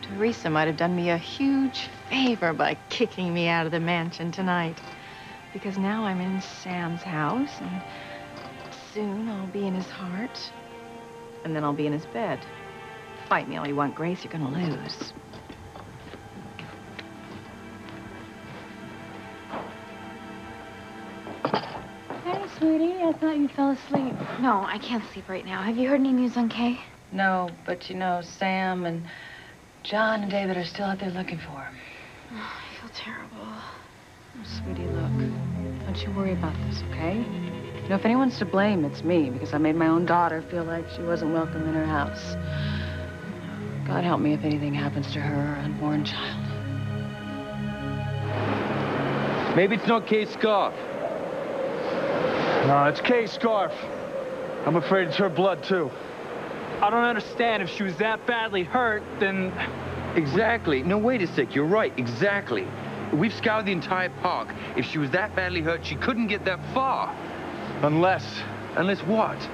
Teresa might have done me a huge favor by kicking me out of the mansion tonight. Because now I'm in Sam's house, and soon I'll be in his heart, and then I'll be in his bed. Fight me all you want, Grace, you're gonna lose. Hey, sweetie, I thought you fell asleep. No, I can't sleep right now. Have you heard any news on Kay? No, but you know, Sam and John and David are still out there looking for him. Oh, I feel terrible. Oh, sweetie, look, don't you worry about this, okay? You know, if anyone's to blame, it's me, because I made my own daughter feel like she wasn't welcome in her house. God help me if anything happens to her unborn child. Maybe it's not Kay's scarf. No, it's Kay's scarf. I'm afraid it's her blood, too. I don't understand. If she was that badly hurt, then... Exactly. No, wait a sec. You're right. Exactly. We've scoured the entire park. If she was that badly hurt, she couldn't get that far. Unless what?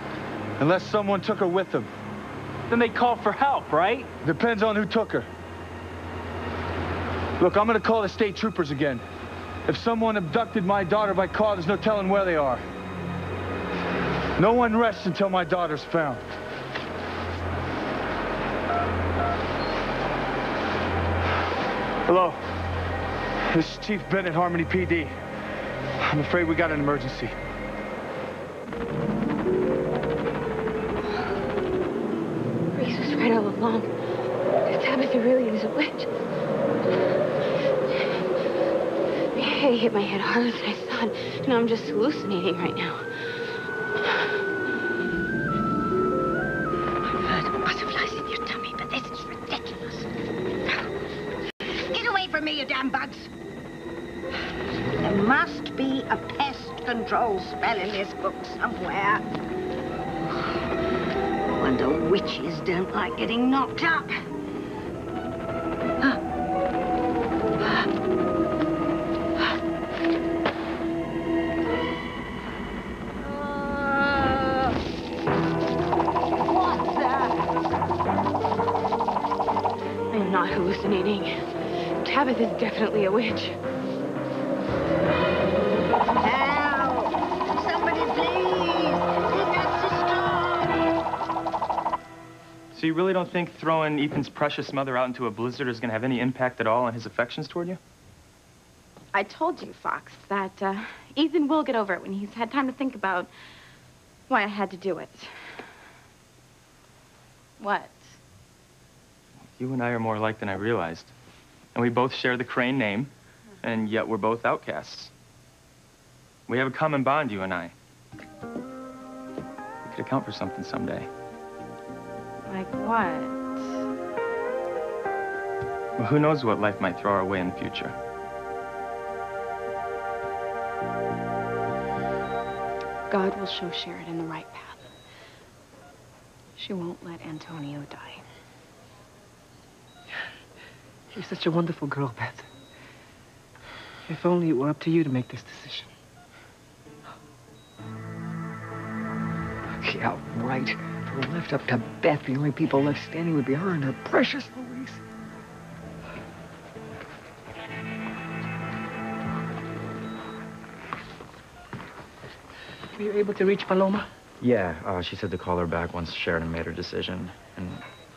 Unless someone took her with them. Then they call for help, right? Depends on who took her. Look, I'm gonna call the state troopers again. If someone abducted my daughter by car, there's no telling where they are. No one rests until my daughter's found. Hello. This is Chief Bennett, Harmony PD. I'm afraid we got an emergency. Grace was right all along. Tabitha really is a witch. It hit my head harder than I thought. No, I'm just hallucinating right now. I've heard of butterflies in your tummy, but this is ridiculous. Get away from me, you damn bugs. There must be a pest control spell in this book somewhere. I wonder witches don't like getting knocked up. I'm not hallucinating. Tabitha's definitely a witch. Help! Somebody please! Get that sister! So you really don't think throwing Ethan's precious mother out into a blizzard is going to have any impact at all on his affections toward you? I told you, Fox, that Ethan will get over it when he's had time to think about why I had to do it. What? You and I are more alike than I realized. And we both share the Crane name, and yet we're both outcasts. We have a common bond, you and I. We could account for something someday. Like what? Well, who knows what life might throw our way in the future. God will show Sheridan the right path. She won't let Antonio die. You're such a wonderful girl, Beth. If only it were up to you to make this decision. Yeah, right. If it were left up to Beth, the only people left standing would be her and her precious Louise. Were you able to reach Paloma? Yeah, she said to call her back once Sheridan made her decision. And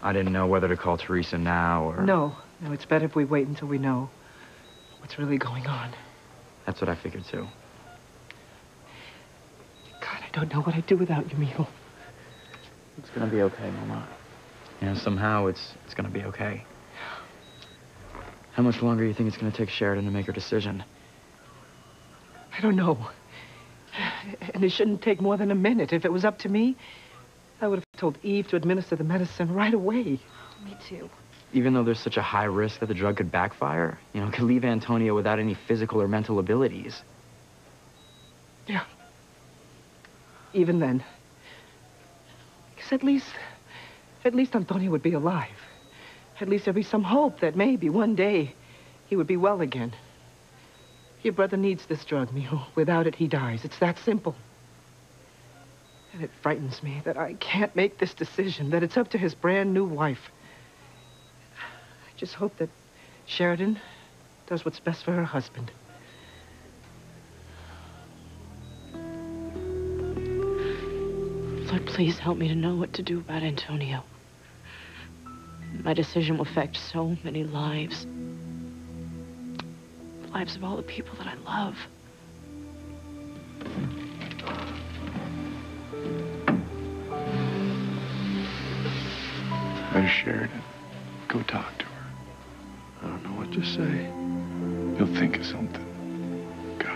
I didn't know whether to call Teresa now or... No, it's better if we wait until we know what's really going on. That's what I figured, too. God, I don't know what I'd do without you, Mijo. It's gonna be okay, Mama. Yeah, somehow it's gonna be okay. How much longer do you think it's gonna take Sheridan to make her decision? I don't know. And it shouldn't take more than a minute. If it was up to me, I would have told Eve to administer the medicine right away. Me too. Even though there's such a high risk that the drug could backfire, you know, could leave Antonio without any physical or mental abilities. Yeah. Even then. Because at least Antonio would be alive. At least there'd be some hope that maybe one day he would be well again. Your brother needs this drug, Mijo. Without it, he dies. It's that simple. And it frightens me that I can't make this decision, that it's up to his brand new wife. I just hope that Sheridan does what's best for her husband. Lord, please help me to know what to do about Antonio. My decision will affect so many lives. The lives of all the people that I love. Where's Sheridan? Go talk to her. I don't know what to say. You'll think of something. Go.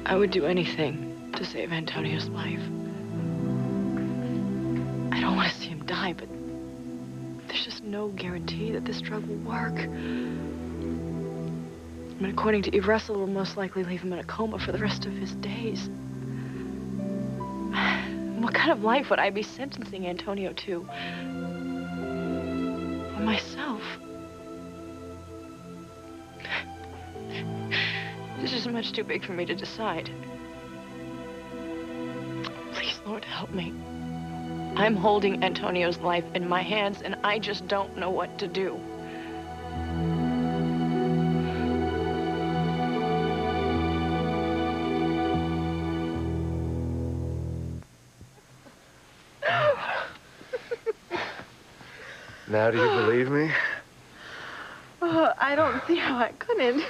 I would do anything to save Antonio's life. I don't want to see him die, but there's just no guarantee that this drug will work. I mean, according to Eve Russell, it will most likely leave him in a coma for the rest of his days. What kind of life would I be sentencing Antonio to? Or myself? This is much too big for me to decide. Please, Lord, help me. I'm holding Antonio's life in my hands, and I just don't know what to do. Now do you believe me? Oh, I don't see how I couldn't.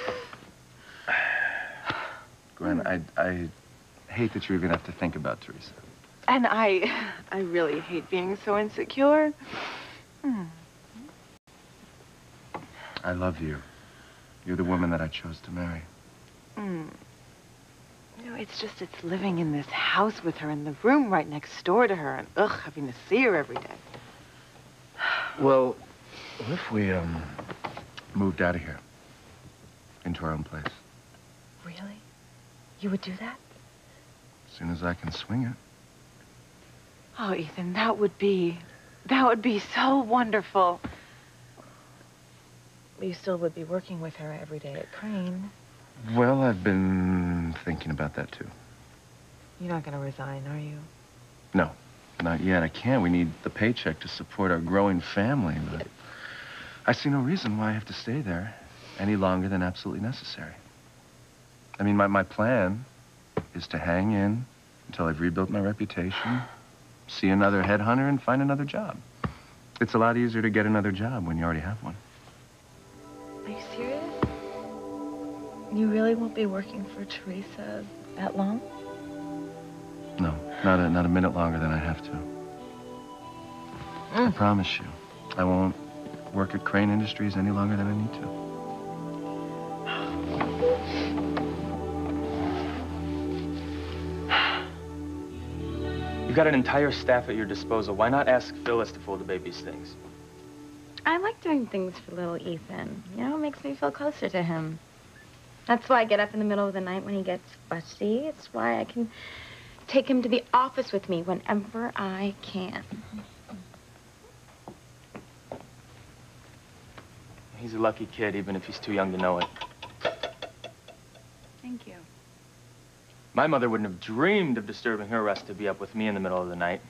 Gwen, I hate that you're even have to think about Teresa. And I really hate being so insecure. I love you. You're the woman that I chose to marry. You know, it's living in this house with her, in the room right next door to her, and having to see her every day. Well, what if we, moved out of here? Into our own place? Really? You would do that? As soon as I can swing it. Oh, Ethan, that would be so wonderful. You still would be working with her every day at Crane. Well, I've been thinking about that, too. You're not going to resign, are you? No, not yet. I can't. We need the paycheck to support our growing family, but I see no reason why I have to stay there any longer than absolutely necessary. I mean, my plan is to hang in until I've rebuilt my reputation, see another headhunter, and find another job. It's a lot easier to get another job when you already have one. Are you serious? You really won't be working for Teresa that long? No, not a minute longer than I have to. I promise you, I won't work at Crane Industries any longer than I need to. You've got an entire staff at your disposal. Why not ask Phyllis to fold the baby's things? I like doing things for little Ethan. You know, it makes me feel closer to him. That's why I get up in the middle of the night when he gets fussy. It's why I can take him to the office with me whenever I can. He's a lucky kid, even if he's too young to know it. Thank you. My mother wouldn't have dreamed of disturbing her rest to be up with me in the middle of the night.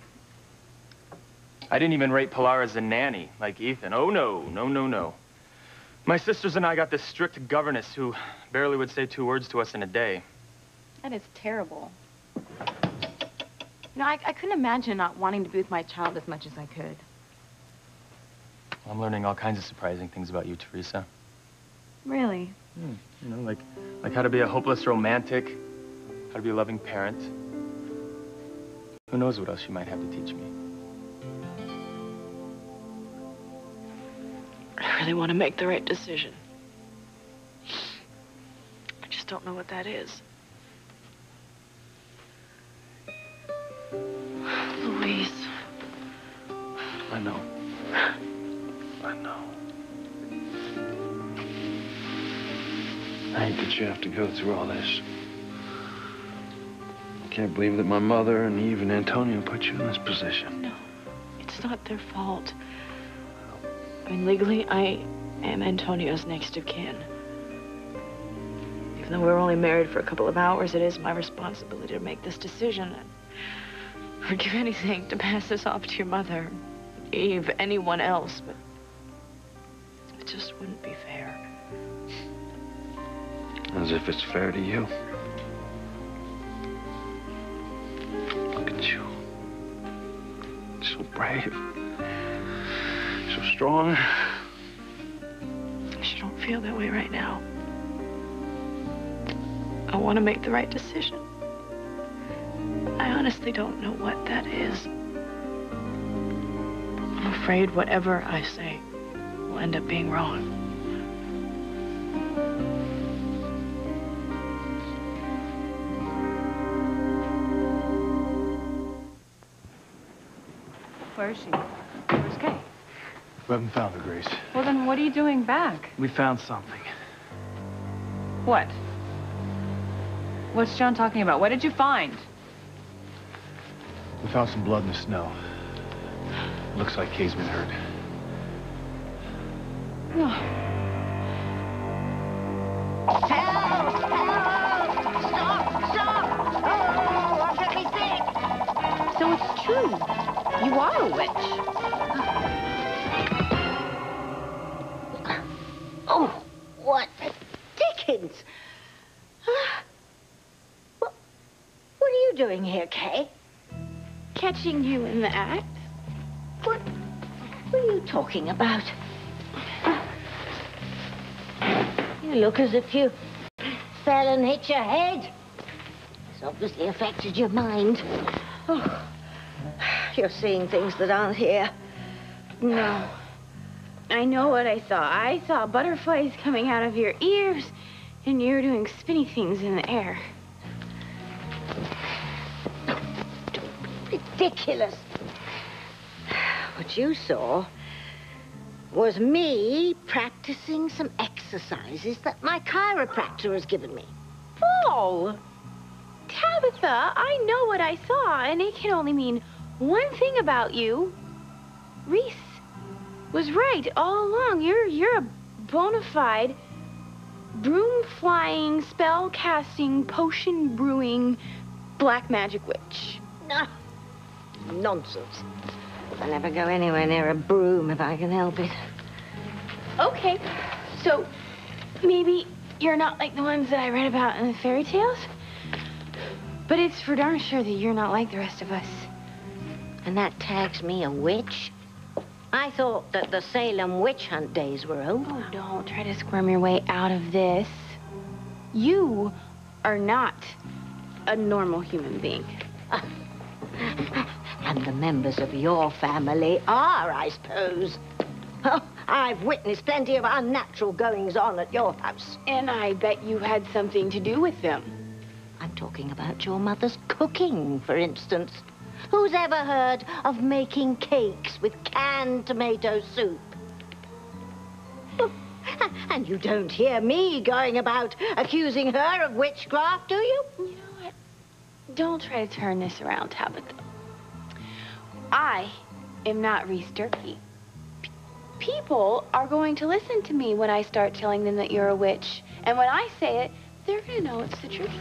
I didn't even rate Pilar as a nanny, like Ethan. Oh, no, no, no, no. My sisters and I got this strict governess who barely would say 2 words to us in a day. That is terrible. You know, I couldn't imagine not wanting to be with my child as much as I could. I'm learning all kinds of surprising things about you, Teresa. Really? You know, like how to be a hopeless romantic, how to be a loving parent. Who knows what else you might have to teach me. I really want to make the right decision. I just don't know what that is. Louise. I know. I know. I hate that you have to go through all this. I can't believe that my mother and Eve and Antonio put you in this position. No, it's not their fault. I mean, legally, I am Antonio's next of kin. Even though we're only married for a couple of hours, it is my responsibility to make this decision. I'd give anything to pass this off to your mother, Eve, anyone else, but it just wouldn't be fair. As if it's fair to you. Look at you. So brave. So strong. You don't feel that way right now. I want to make the right decision. I honestly don't know what that is. I'm afraid whatever I say will end up being wrong. Where is she? Where's Kay? We haven't found her, Grace. Well, then what are you doing back? We found something. What? What's John talking about? What did you find? We found some blood in the snow. Looks like Kay's been hurt. Help! Help! Stop! Oh, I'll get me sick! So it's true. You are a witch. Oh, what the dickens? What are you doing here, Kay? Catching you in the act. What are you talking about? You look as if you fell and hit your head. It's obviously affected your mind. Oh, you're seeing things that aren't here. No. I know what I saw. I saw butterflies coming out of your ears, and you're doing spinny things in the air. Ridiculous. What you saw was me practicing some exercises that my chiropractor has given me. Paul! Tabitha, I know what I saw, and it can only mean one thing about you. Reese was right all along. You're a bona fide broom-flying, spell-casting, potion-brewing black magic witch. No. Nonsense. I never go anywhere near a broom if I can help it. Okay, so maybe you're not like the ones that I read about in the fairy tales, but it's for darn sure that you're not like the rest of us. And that tags me a witch? I thought that the Salem witch hunt days were over. Oh, don't try to squirm your way out of this. You are not a normal human being. And the members of your family are, I suppose. Oh, I've witnessed plenty of unnatural goings-on at your house. And I bet you had something to do with them. I'm talking about your mother's cooking, for instance. Who's ever heard of making cakes with canned tomato soup? And you don't hear me going about accusing her of witchcraft, do you? You know what? Don't try to turn this around, Tabitha. I am not Reese Durkee. People are going to listen to me when I start telling them that you're a witch. And when I say it, they're going to know it's the truth.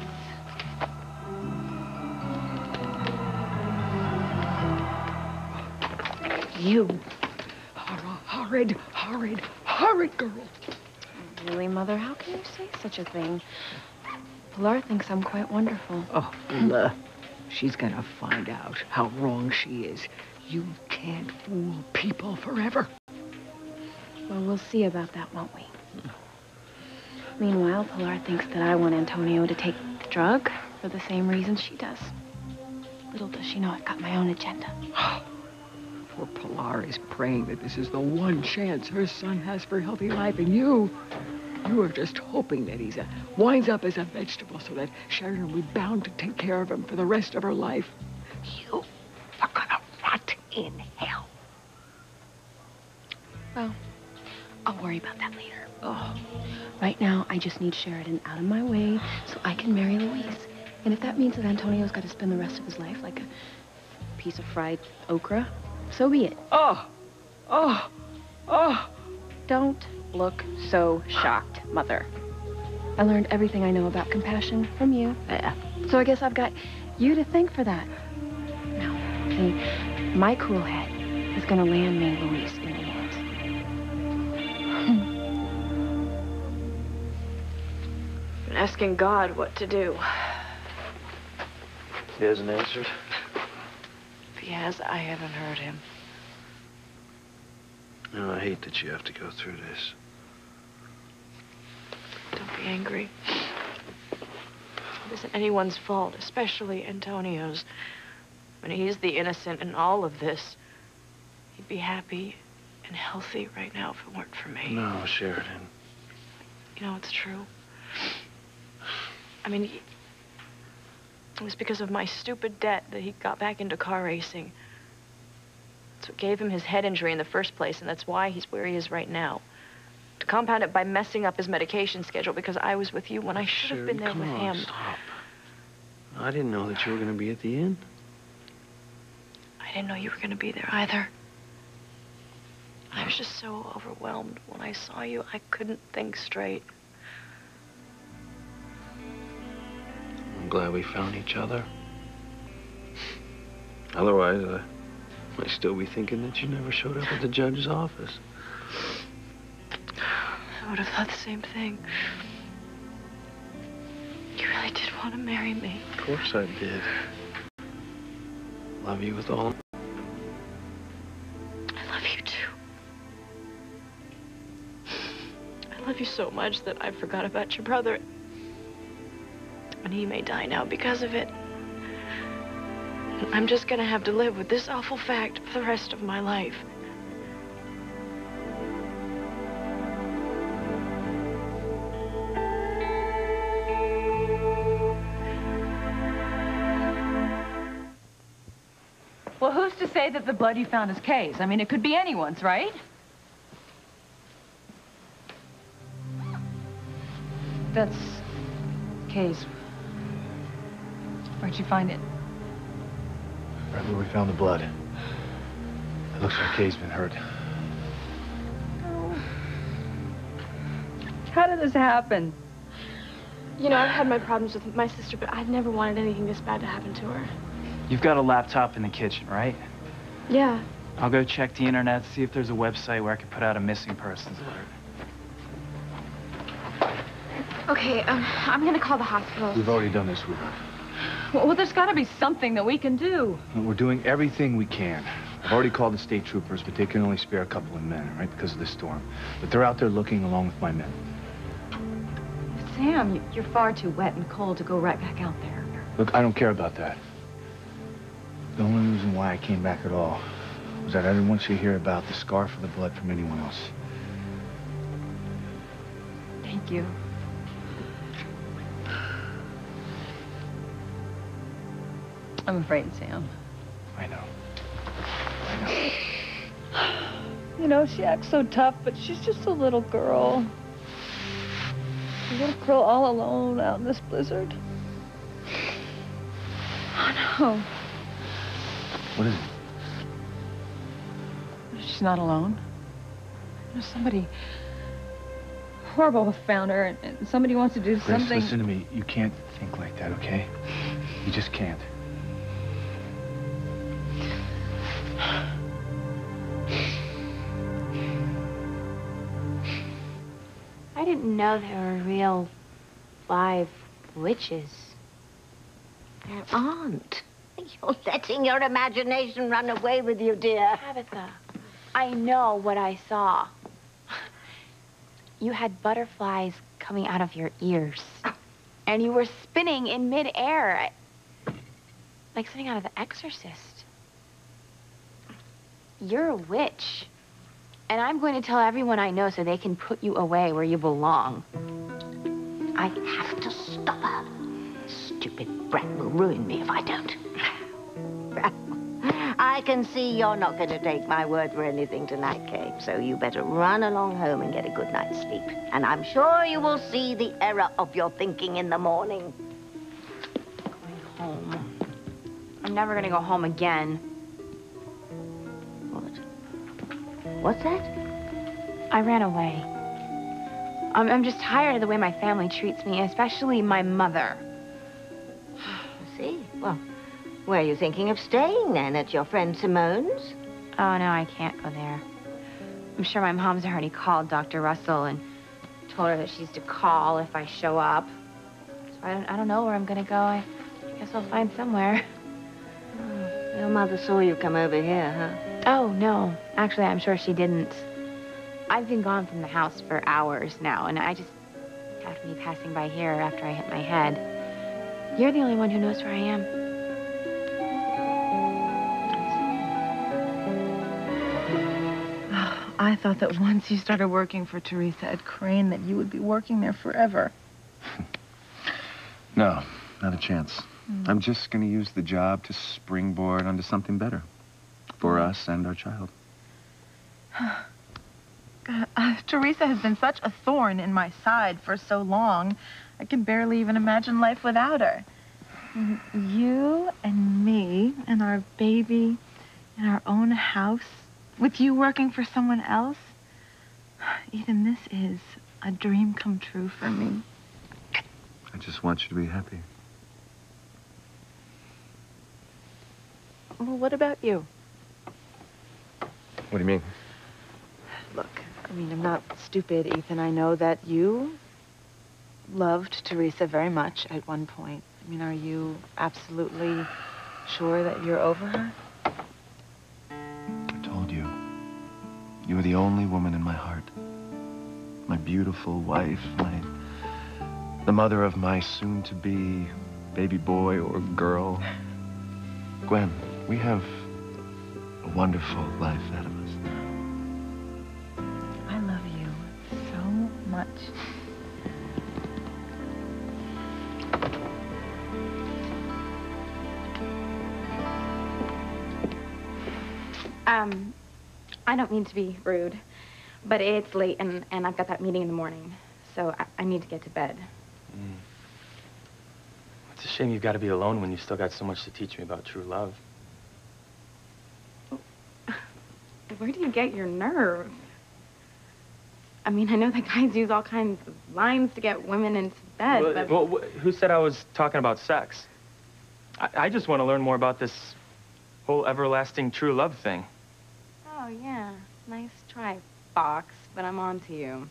You are a horrid, horrid, horrid girl. Really, Mother? How can you say such a thing? Pilar thinks I'm quite wonderful. Oh, she's gonna find out how wrong she is. You can't fool people forever. Well, we'll see about that, won't we? Meanwhile, Pilar thinks that I want Antonio to take the drug for the same reason she does. Little does she know I've got my own agenda. Poor Pilar is praying that this is the one chance her son has for healthy life, and you are just hoping that he winds up as a vegetable so that Sharon will be bound to take care of him for the rest of her life. You are gonna rot in hell. Well, I'll worry about that later. Oh, right now, I just need Sheridan out of my way so I can marry Louise. And if that means that Antonio's got to spend the rest of his life like a piece of fried okra, so be it. Oh! Don't look so shocked, Mother. I learned everything I know about compassion from you. So I guess I've got you to thank for that. Now, See, my cool head is gonna land me Luis in the end. Been asking God what to do. He hasn't answered. If he has, I haven't heard him. No, I hate that you have to go through this. Don't be angry. It isn't anyone's fault, especially Antonio's. When he's the innocent in all of this, he'd be happy and healthy right now if it weren't for me. No, Sheridan. You know, it's true. I mean, it was because of my stupid debt that he got back into car racing. That's what gave him his head injury in the first place, and that's why he's where he is right now. To compound it by messing up his medication schedule because I was with you when I should have been there with him. Stop. I didn't know that you were going to be at the inn. I didn't know you were going to be there either. I was just so overwhelmed when I saw you, I couldn't think straight. I'm glad we found each other. Otherwise, I might still be thinking that you never showed up at the judge's office. I would have thought the same thing. You really did want to marry me. Of course I did. Love you with all. I love you too. I love you so much that I forgot about your brother. And he may die now because of it. And I'm just gonna have to live with this awful fact for the rest of my life. Well, who's to say that the blood you found is Kay's? I mean, it could be anyone's, right? That's Kay's. Where'd you find it? Right where we found the blood. It looks like Kay's been hurt. Oh. How did this happen? You know, I've had my problems with my sister, but I'd never wanted anything this bad to happen to her. You've got a laptop in the kitchen, right? Yeah. I'll go check the internet, see if there's a website where I can put out a missing persons alert. Okay, I'm gonna call the hospital. We've already done this, sweetheart. Well, there's got to be something that we can do. And we're doing everything we can. I've already called the state troopers, but they can only spare a couple of men, right, because of the storm. But they're out there looking along with my men. Sam, you're far too wet and cold to go right back out there. Look, I don't care about that. The only reason why I came back at all was that I didn't want you to hear about the scar for the blood from anyone else. Thank you. I'm afraid, Sam. I know. You know, she acts so tough, but she's just a little girl. A little girl all alone out in this blizzard. Oh, no. What is it? She's not alone. You know, somebody horrible found her, and somebody wants to do Grace, something. listen to me. You can't think like that, okay? You just can't. I didn't know there were real live witches. There aren't. You're letting your imagination run away with you, dear. Tabitha, I know what I saw. You had butterflies coming out of your ears. And you were spinning in midair. Like something out of The Exorcist. You're a witch. And I'm going to tell everyone I know so they can put you away where you belong. I have to stop her. Stupid brat will ruin me if I don't. I can see you're not going to take my word for anything tonight, Kate. So you better run along home and get a good night's sleep. And I'm sure you will see the error of your thinking in the morning. Going home. I'm never going to go home again. What's that? I ran away. I'm just tired of the way my family treats me, especially my mother. See? Well, Were you thinking of staying then at your friend Simone's? Oh, no, I can't go there. I'm sure my mom's already called Dr. Russell and told her that she's to call if I show up. So I don't know where I'm gonna go. I guess I'll find somewhere. Oh, your mother saw you come over here, huh? Oh, no. Actually, I'm sure she didn't. I've been gone from the house for hours now, and I just happened to be passing by here after I hit my head. You're the only one who knows where I am. I thought that once you started working for Teresa at Crane that you would be working there forever. No, not a chance. I'm just going to use the job to springboard onto something better for us and our child. God, Teresa has been such a thorn in my side for so long. I can barely even imagine life without her. You and me and our baby in our own house, with you working for someone else, Ethan, this is a dream come true for me. I just want you to be happy. Well, what about you? What do you mean? Look, I mean, I'm not stupid, Ethan. I know that you loved Teresa very much at one point. I mean, are you absolutely sure that you're over her? I told you. You were the only woman in my heart. My beautiful wife, the mother of my soon-to-be baby boy or girl. Gwen, we have a wonderful life ahead of us. I love you so much. I don't mean to be rude, but it's late and I've got that meeting in the morning, so I need to get to bed. It's a shame you've got to be alone when you've still got so much to teach me about true love. Where do you get your nerve? I mean, I know that guys use all kinds of lines to get women into bed, but... Well, who said I was talking about sex? I just want to learn more about this whole everlasting true love thing. Oh, yeah. Nice try, Fox, but I'm on to you.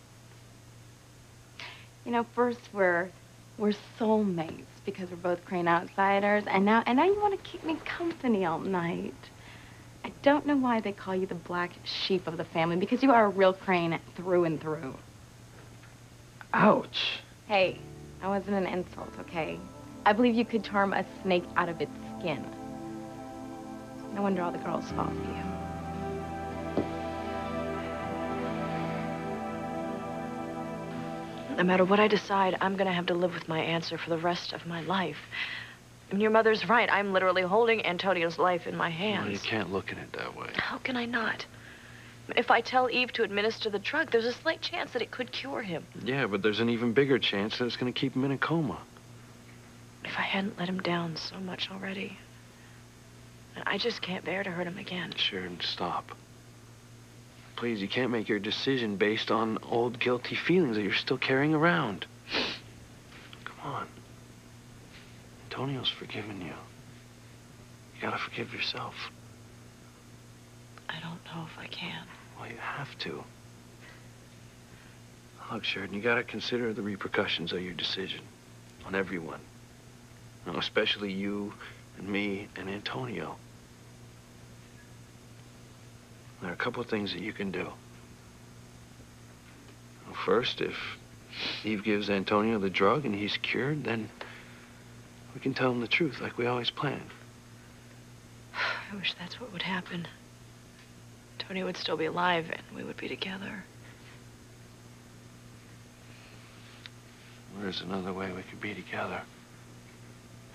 You know, first we're soulmates because we're both Crane outsiders, and now you want to keep me company all night. I don't know why they call you the black sheep of the family, because you are a real Crane through and through. Ouch. Hey, that wasn't an insult, okay? I believe you could charm a snake out of its skin. No wonder all the girls fall for you. No matter what I decide, I'm gonna have to live with my answer for the rest of my life. And your mother's right. I'm literally holding Antonio's life in my hands. Well, you can't look at it that way. How can I not? If I tell Eve to administer the drug, there's a slight chance that it could cure him. Yeah, but there's an even bigger chance that it's going to keep him in a coma. If I hadn't let him down so much already, I just can't bear to hurt him again. Sharon, stop. Please, you can't make your decision based on old guilty feelings that you're still carrying around. Come on. Antonio's forgiven you. You gotta forgive yourself. I don't know if I can. Well, you have to. Look, Sheridan, you gotta consider the repercussions of your decision on everyone. You know, especially you and me and Antonio. There are a couple of things that you can do. Well, first, if Eve gives Antonio the drug and he's cured, then we can tell him the truth like we always planned. I wish that's what would happen. Tony would still be alive and we would be together. There's another way we could be together.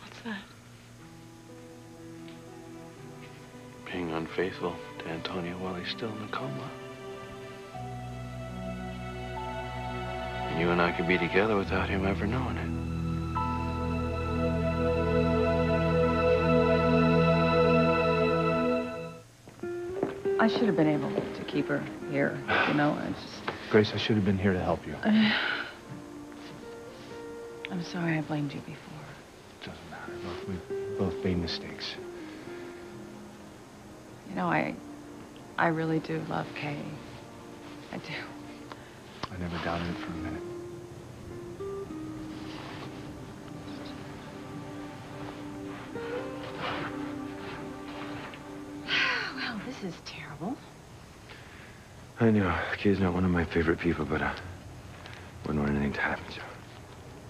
What's that? Being unfaithful to Antonio while he's still in a coma. And you and I could be together without him ever knowing it. I should have been able to keep her here, you know. Grace, I should have been here to help you. I'm sorry I blamed you before. It doesn't matter. Look, we both made mistakes. You know, I really do love Kay. I do. I never doubted it for a minute. Well, this is terrible. I know. Kay's not one of my favorite people, but I wouldn't want anything to happen to her.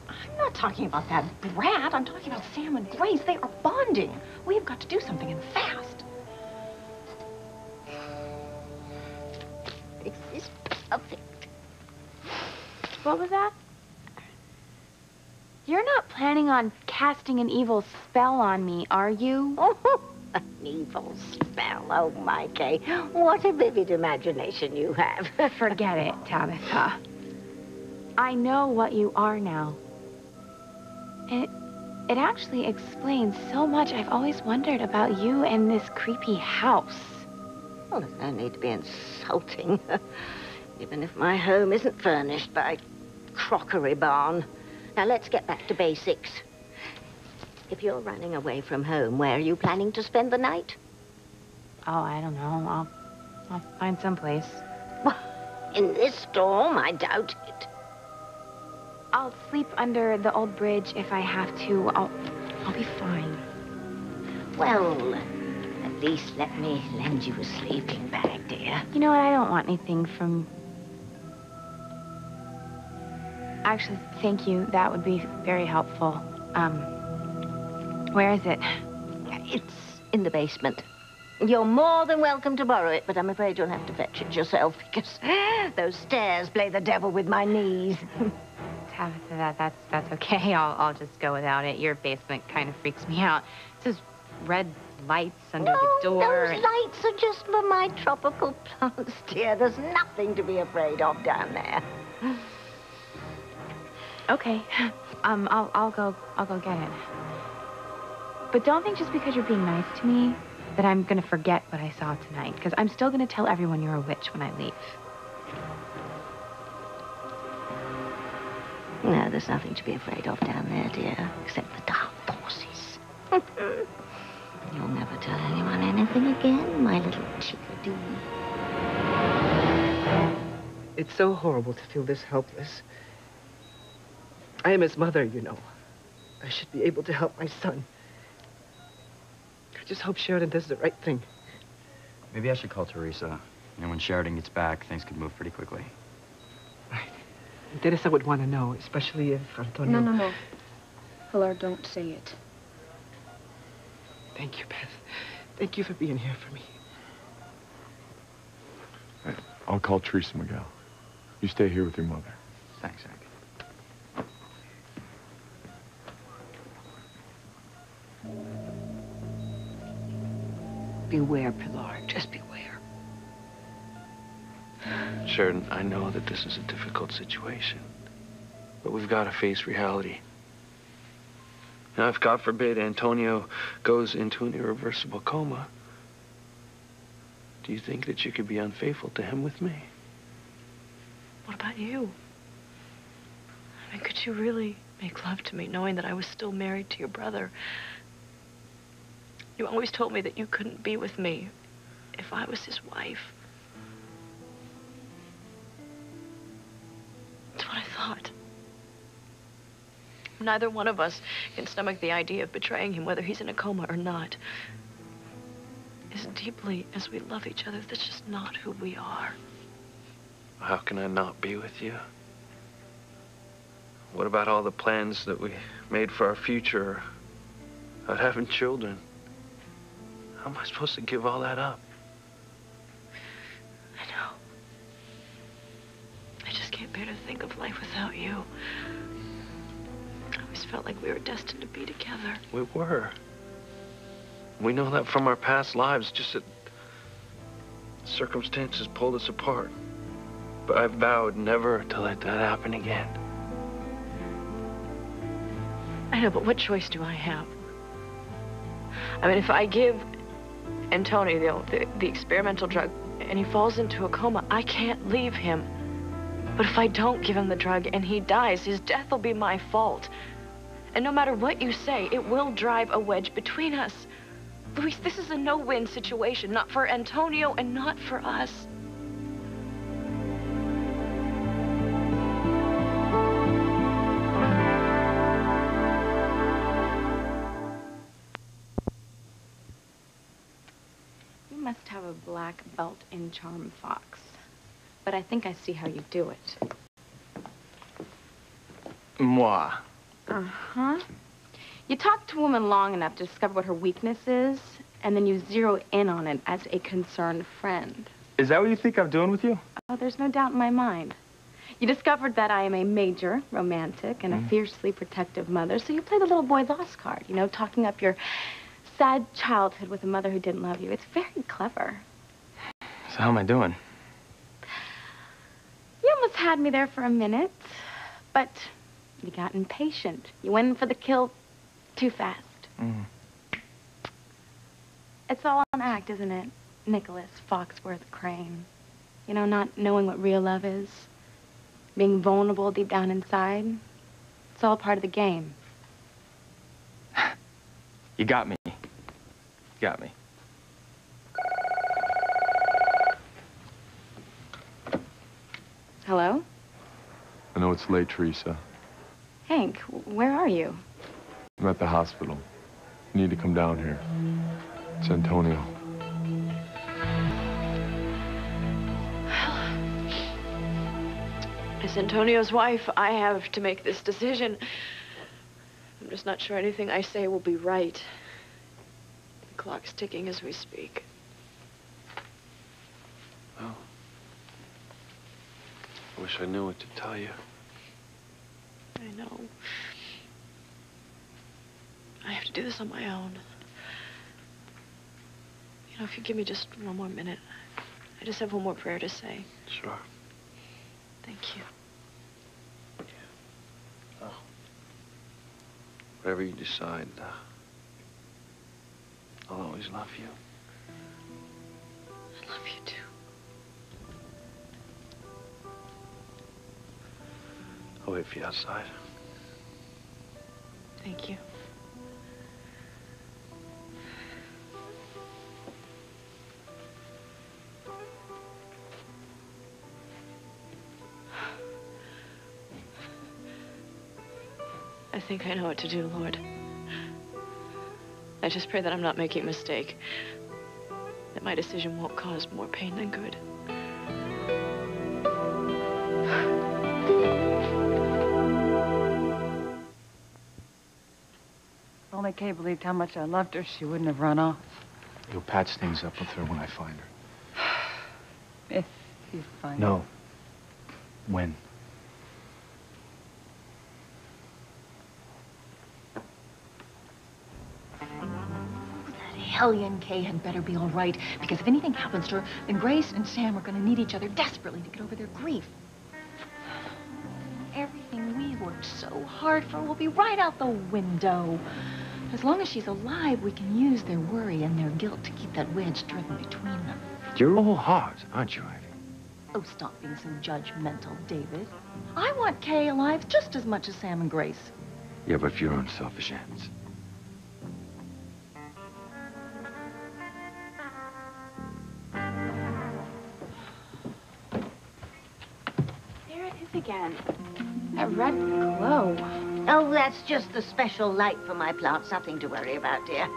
I'm not talking about that brat. I'm talking about Sam and Grace. They are bonding. We've got to do something, and fast. This is perfect. What was that? You're not planning on casting an evil spell on me, are you? Oh, an evil spell. Oh, my Kay. What a vivid imagination you have. Forget it, Tabitha. I know what you are now. And it actually explains so much I've always wondered about you and this creepy house. Well, there's no need to be insulting. Even if my home isn't furnished by crockery barn. Now, let's get back to basics. If you're running away from home, where are you planning to spend the night? Oh, I don't know. I'll find someplace. In this storm, I doubt it. I'll sleep under the old bridge if I have to. I'll be fine. Well, at least let me lend you a sleeping bag, dear. You know what? I don't want anything from... Actually, thank you. That would be very helpful. Where is it? It's in the basement. You're more than welcome to borrow it, but I'm afraid you'll have to fetch it yourself because those stairs play the devil with my knees. Tabitha, that's okay. I'll just go without it. Your basement kind of freaks me out. It's those red lights under the door. Those lights are just for my tropical plants, dear. There's nothing to be afraid of down there. Okay. I'll go get it. But don't think just because you're being nice to me that I'm gonna forget what I saw tonight, because I'm still gonna tell everyone you're a witch when I leave. No, there's nothing to be afraid of down there, dear, except the dark forces. You'll never tell anyone anything again, my little chickadee. It's so horrible to feel this helpless. I am his mother, you know. I should be able to help my son. I just hope Sheridan does the right thing. Maybe I should call Teresa. You know, when Sheridan gets back, things could move pretty quickly. Right. Teresa would want to know, especially if Antonio... No. Pilar, don't say it. Thank you, Beth. Thank you for being here for me. I'll call Teresa Miguel. You stay here with your mother. Thanks, Hank. Beware, Pilar. Just beware. Sheridan, I know that this is a difficult situation, but we've got to face reality. Now, if, God forbid, Antonio goes into an irreversible coma, do you think that you could be unfaithful to him with me? What about you? I mean, could you really make love to me knowing that I was still married to your brother? You always told me that you couldn't be with me if I was his wife. That's what I thought. Neither one of us can stomach the idea of betraying him, whether he's in a coma or not. As deeply as we love each other, that's just not who we are. How can I not be with you? What about all the plans that we made for our future, about having children? How am I supposed to give all that up? I know. I just can't bear to think of life without you. I always felt like we were destined to be together. We were. We know that from our past lives, just that circumstances pulled us apart. But I've vowed never to let that happen again. I know, but what choice do I have? I mean, if I give Antonio the experimental drug and he falls into a coma, I can't leave him. But if I don't give him the drug and he dies, his death will be my fault. And no matter what you say, it will drive a wedge between us. Luis, this is a no-win situation, not for Antonio and not for us. You must have a black belt in charm, Fox. But I think I see how you do it. Moi. Uh-huh. You talk to a woman long enough to discover what her weakness is, and then you zero in on it as a concerned friend. Is that what you think I'm doing with you? Oh, there's no doubt in my mind. You discovered that I am a major romantic and a fiercely protective mother, so you play the little boy lost card, you know, talking up your sad childhood with a mother who didn't love you. It's very clever. So how am I doing? You almost had me there for a minute, but you got impatient. You went in for the kill too fast. It's all an act, isn't it? Nicholas Foxworth Crane. You know, not knowing what real love is. Being vulnerable deep down inside. It's all part of the game. You got me. You got me. Hello? I know it's late, Teresa. Hank, where are you? I'm at the hospital. You need to come down here. It's Antonio. As Antonio's wife, I have to make this decision. I'm just not sure anything I say will be right. The clock's ticking as we speak. Oh. I wish I knew what to tell you. I know. I have to do this on my own. You know, if you give me just one more minute, I just have one more prayer to say. Sure. Thank you. Oh. Whatever you decide, I'll always love you. I love you too. I'll wait for you outside. Thank you. I think I know what to do, Lord. I just pray that I'm not making a mistake. That my decision won't cause more pain than good. If only Kay believed how much I loved her, she wouldn't have run off. You'll patch things up with her when I find her. If you find No. When? Hellion Kay had better be all right, because if anything happens to her, then Grace and Sam are going to need each other desperately to get over their grief. Everything we worked so hard for will be right out the window. As long as she's alive, we can use their worry and their guilt to keep that wedge driven between them. You're all heart, aren't you, Ivy? Oh, stop being so judgmental, David. I want Kay alive just as much as Sam and Grace. Yeah, but for your own selfish ends. There it is again. That red glow. Oh, that's just the special light for my plants. Nothing to worry about, dear.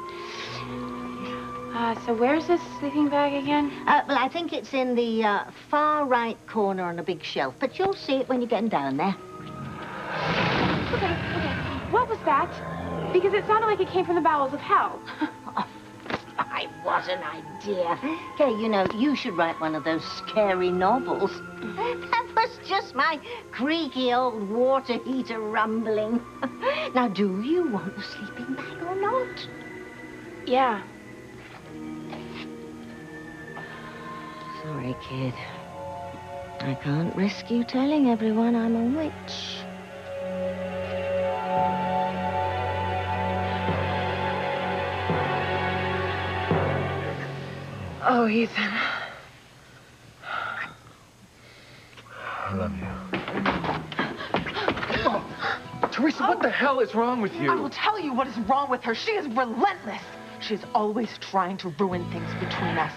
So where's this sleeping bag again? Well, I think it's in the far right corner on a big shelf, but you'll see it when you're getting down there. Okay. What was that? Because it sounded like it came from the bowels of hell. I was an idea. Kay, you know, you should write one of those scary novels. That was just my creaky old water heater rumbling. Now, do you want the sleeping bag or not? Yeah. Sorry, kid. I can't risk you telling everyone I'm a witch. Oh, Ethan. I love you. Teresa, what the hell is wrong with you? I will tell you what is wrong with her. She is relentless. She's always trying to ruin things between us.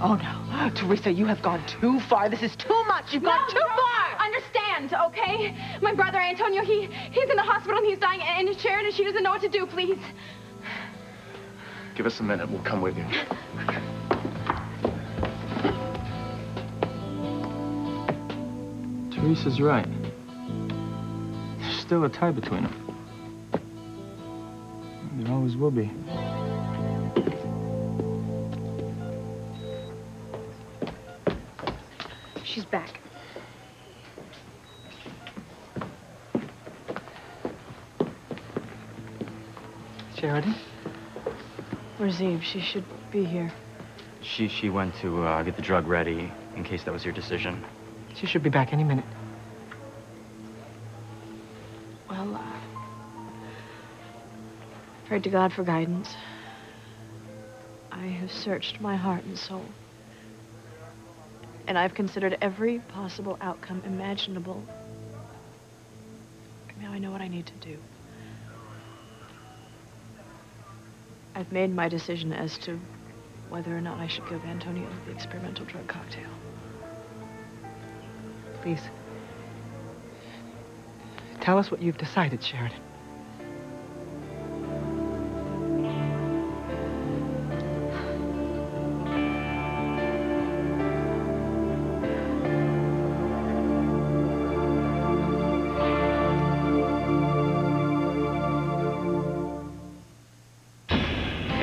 Oh, no. Teresa, you have gone too far. This is too much. You've gone too far. Understand, okay? My brother, Antonio, he's in the hospital and he's dying, and Sharon, and she doesn't know what to do, please. Give us a minute. We'll come with you. Teresa's right. There's still a tie between them. There always will be. She's back. Sheridan? Where's Eve? She should be here. She went to get the drug ready in case that was your decision. She should be back any minute. Well, prayed to God for guidance. I have searched my heart and soul. And I've considered every possible outcome imaginable. Now I know what I need to do. I've made my decision as to whether or not I should give Antonio the experimental drug cocktail. Please. Tell us what you've decided, Sheridan.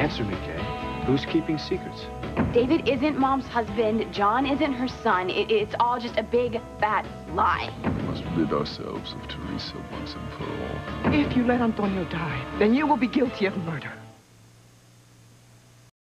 Answer me, Kay. Who's keeping secrets? David isn't Mom's husband. John isn't her son. It's all just a big, fat lie. We must rid ourselves of Teresa once and for all. If you let Antonio die, then you will be guilty of murder.